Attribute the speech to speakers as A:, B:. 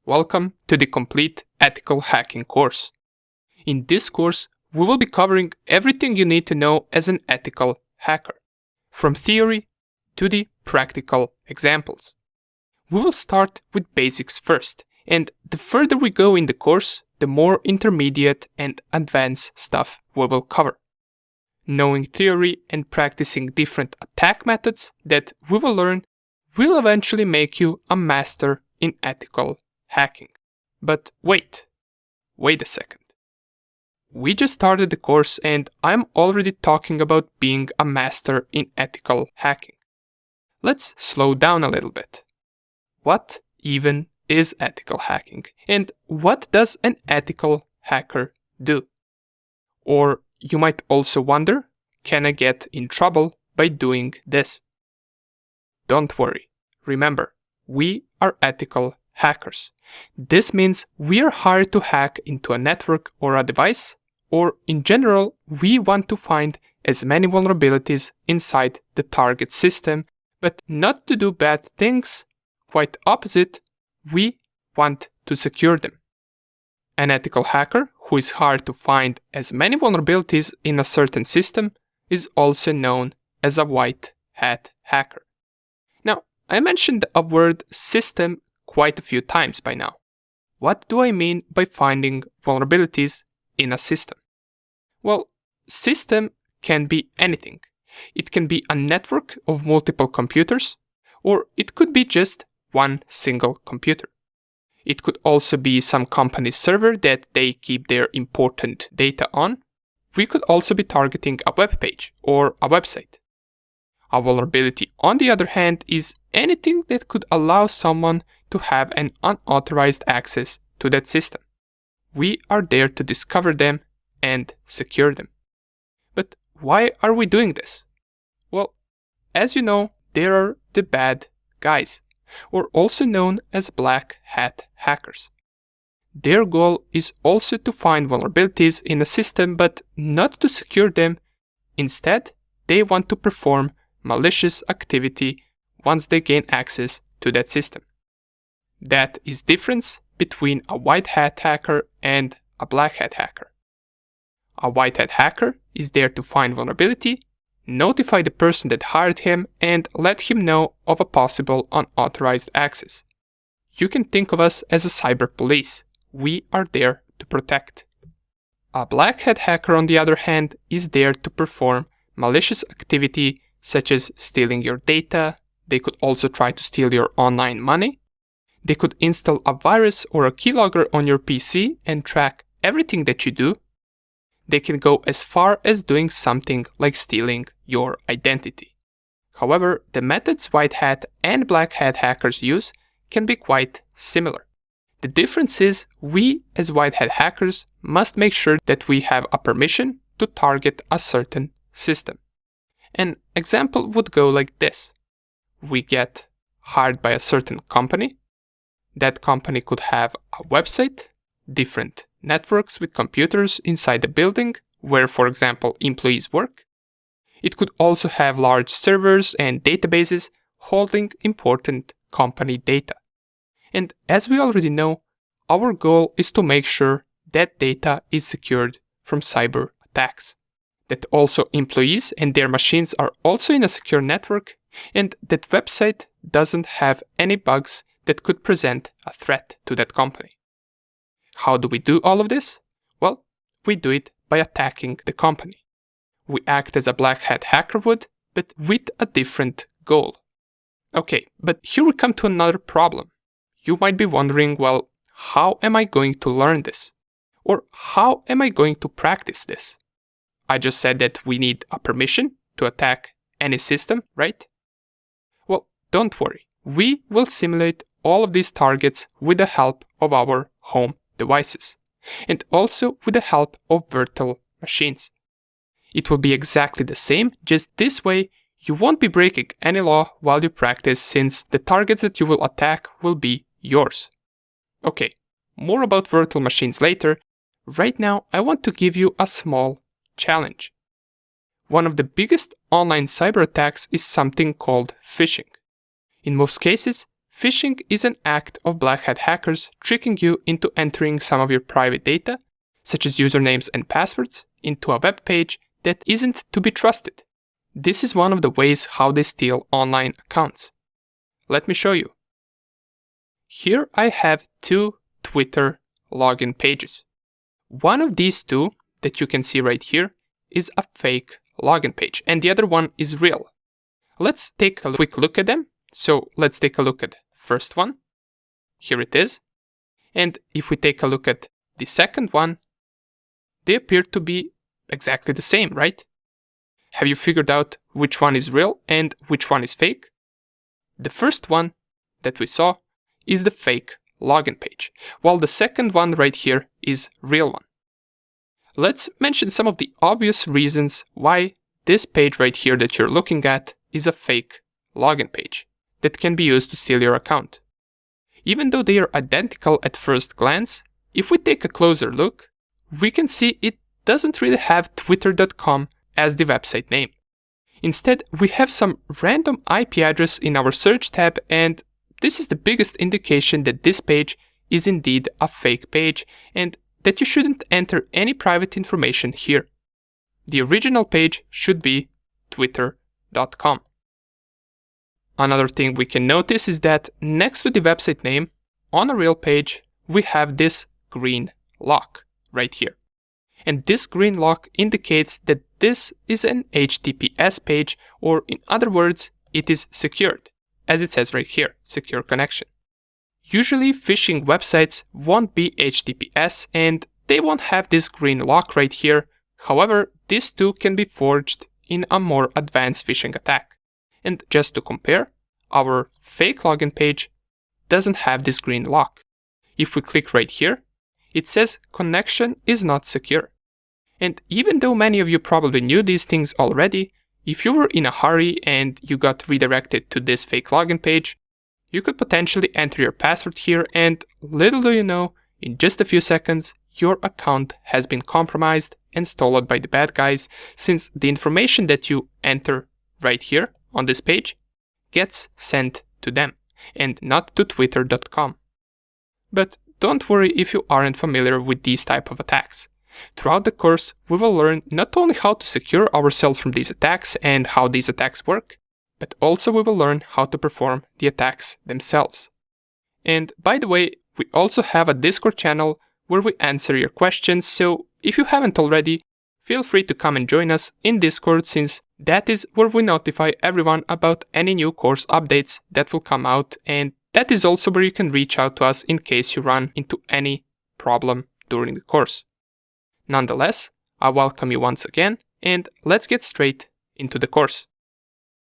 A: Welcome to the Complete Ethical Hacking course. In this course, we will be covering everything you need to know as an ethical hacker, from theory to the practical examples. We will start with basics first, and the further we go in the course, the more intermediate and advanced stuff we will cover. Knowing theory and practicing different attack methods that we will learn will eventually make you a master in ethical hacking. But wait a second. We just started the course and I'm already talking about being a master in ethical hacking. Let's slow down a little bit. What even is ethical hacking? And what does an ethical hacker do? Or you might also wonder, can I get in trouble by doing this? Don't worry. Remember, we are ethical hackers. This means we are hired to hack into a network or a device, or in general, we want to find as many vulnerabilities inside the target system, but not to do bad things. Quite opposite, we want to secure them. An ethical hacker who is hired to find as many vulnerabilities in a certain system is also known as a white hat hacker. Now, I mentioned the word system quite a few times by now. What do I mean by finding vulnerabilities in a system? Well, system can be anything. It can be a network of multiple computers, or it could be just one single computer. It could also be some company's server that they keep their important data on. We could also be targeting a web page or a website. A vulnerability, on the other hand, is anything that could allow someone to have an unauthorized access to that system. We are there to discover them and secure them. But why are we doing this? Well, as you know, there are the bad guys, or also known as black hat hackers. Their goal is also to find vulnerabilities in a system, but not to secure them. Instead, they want to perform malicious activity once they gain access to that system. That is the difference between a white hat hacker and a black hat hacker. A white hat hacker is there to find vulnerability, notify the person that hired him, and let him know of a possible unauthorized access. You can think of us as a cyber police. We are there to protect. A black hat hacker, on the other hand, is there to perform malicious activity such as stealing your data. They could also try to steal your online money. They could install a virus or a keylogger on your PC and track everything that you do. They can go as far as doing something like stealing your identity. However, the methods white hat and black hat hackers use can be quite similar. The difference is we as white hat hackers must make sure that we have a permission to target a certain system. An example would go like this. We get hired by a certain company. That company could have a website, different networks with computers inside the building where, for example, employees work. It could also have large servers and databases holding important company data. And as we already know, our goal is to make sure that data is secured from cyber attacks, that also employees and their machines are also in a secure network, and that website doesn't have any bugs that could present a threat to that company. How do we do all of this? Well, we do it by attacking the company. We act as a black hat hacker would, but with a different goal. Okay, but here we come to another problem. You might be wondering, well, how am I going to learn this? Or how am I going to practice this? I just said that we need a permission to attack any system, right? Well, don't worry. We will simulate all of these targets with the help of our home devices, and also with the help of virtual machines. It will be exactly the same, just this way you won't be breaking any law while you practice, since the targets that you will attack will be yours. Okay, more about virtual machines later. Right now I want to give you a small challenge. One of the biggest online cyber attacks is something called phishing. In most cases, phishing is an act of black hat hackers tricking you into entering some of your private data, such as usernames and passwords, into a web page that isn't to be trusted. This is one of the ways how they steal online accounts. Let me show you. Here I have two Twitter login pages. One of these two that you can see right here is a fake login page, and the other one is real. Let's take a quick look at them. So let's take a look at the first one. Here it is. And if we take a look at the second one, they appear to be exactly the same, right? Have you figured out which one is real and which one is fake? The first one that we saw is the fake login page, while the second one right here is real one. Let's mention some of the obvious reasons why this page right here that you're looking at is a fake login page that can be used to steal your account. Even though they are identical at first glance, if we take a closer look, we can see it doesn't really have twitter.com as the website name. Instead, we have some random IP address in our search tab, and this is the biggest indication that this page is indeed a fake page and that you shouldn't enter any private information here. The original page should be twitter.com. Another thing we can notice is that next to the website name, on a real page, we have this green lock right here. And this green lock indicates that this is an HTTPS page, or in other words, it is secured, as it says right here, secure connection. Usually phishing websites won't be HTTPS and they won't have this green lock right here. However, this too can be forged in a more advanced phishing attack. And just to compare, our fake login page doesn't have this green lock. If we click right here, it says connection is not secure. And even though many of you probably knew these things already, if you were in a hurry and you got redirected to this fake login page, you could potentially enter your password here, and little do you know, in just a few seconds, your account has been compromised and stolen by the bad guys, since the information that you enter right here on this page gets sent to them and not to twitter.com. But don't worry if you aren't familiar with these type of attacks. Throughout the course, we will learn not only how to secure ourselves from these attacks and how these attacks work, but also we will learn how to perform the attacks themselves. And by the way, we also have a Discord channel where we answer your questions, so if you haven't already, feel free to come and join us in Discord, since that is where we notify everyone about any new course updates that will come out, and that is also where you can reach out to us in case you run into any problem during the course. Nonetheless, I welcome you once again, and let's get straight into the course.